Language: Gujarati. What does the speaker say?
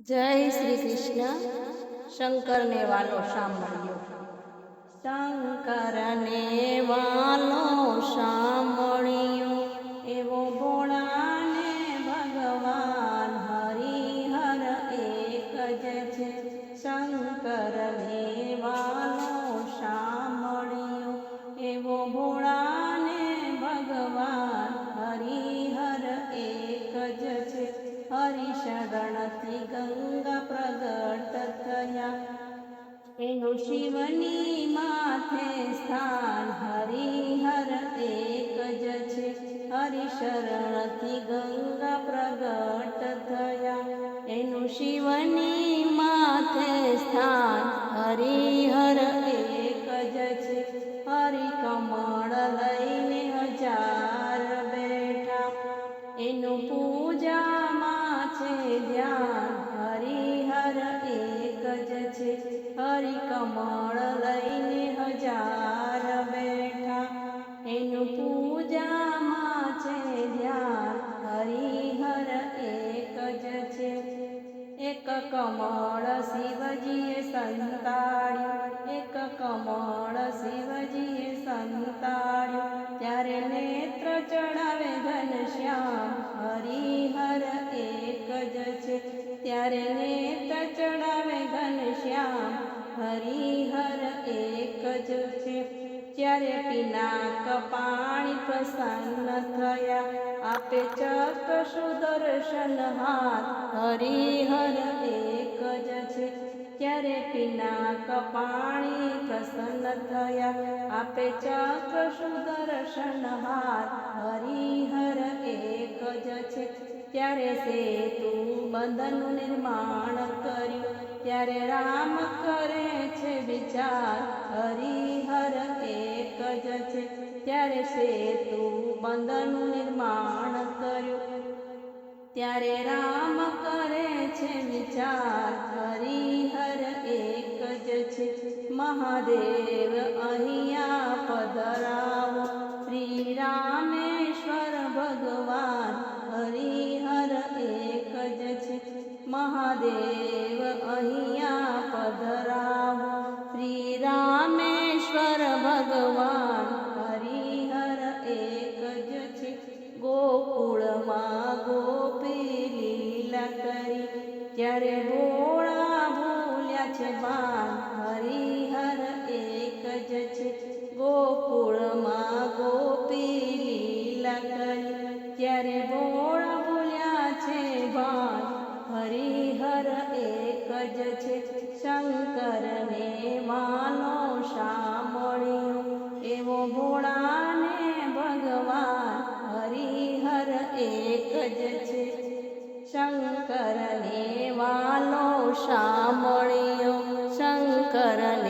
જય શ્રી કૃષ્ણ. શંકરને વાલો સાંભળ્યો. શંકરને વાલો સાંભળ્યો, એવો ભોળાને ભગવાન હરિહર એક જ છે. શંકરને વાલો સાંભળ્યો, એવો ભોળાને ભગવાન હરિહર એક જ છે. હરિશરણથી ગંગા પ્રગટ થયા, એનું શિવની માથે સ્થાન હરિહર એક જ છે. હરિશરણથી ગંગા પ્રગટ થયા, એનું શિવની માથે સ્થાન હરિહર એક જ છે. હરિકમળ લઈને હજાર બેઠા, એનું પૂજામાં છે ધ્યાન હરિહર એક જ છે. હરિકમળ લઈને હજાર બેઠા, એનું પૂજામાં છે ધ્યાન હરિહર એક જ છે. એક કમળ શિવજીએ સંતાડ્યું, એક કમળ શિવજીએ સંતાડ્યું, ત્યારે નેત્ર ચડાવે ઘનશ્યામ હરિહર એક જ છે. ત્યારે નેત્ર ચડાવે ઘનશ્યામ હરિહર એક જ છે. ત્યારે પિનાક પાણી પ્રસન્ન થયા, આપે ચક્ર સુદર્શન હાથ હરિહર એક જ છે. ત્યારે પિનાક પાણી પ્રસન્ન થયા, આપે ચક્ર સુદર્શન હાથ હરિહર એક જ છે. ત્યારે સેતુ બંધનનું નિર્માણ કર્યું, ત્યારે રામ કરે છે વિચાર હરિહર એક જ છે. ત્યારે સેતુ બંધનનું નિર્માણ કર્યું, ત્યારે રામ કરે છે વિચાર હરિહર એક જ છે. મહાદેવ અહીંયા પધરાવો, શ્રી રામેશ્વર ભગવાન હરિહર એક જ છે. મહાદેવ અહીંયા પધરાવો, શ્રી રામેશ્વર ભગવાન હરિહર એક જ છે. ગોકુળમાં ગોપી લીલા કરી, ત્યારે ભોળા ભૂલ્યા છે ભાન હરિહર એક જ છે. ગોકુળમાં ગોપી લીલા કરી, ત્યારે ભોળા ભૂલ્યા છે ભાન હરિહર એક જ છે. શંકરને વાલો સાંભળ્યો, એવો ભોળાને ભગવાન હરિહર એક જ છે. શંકરને વાલો સાંભળ્યો, શંકરને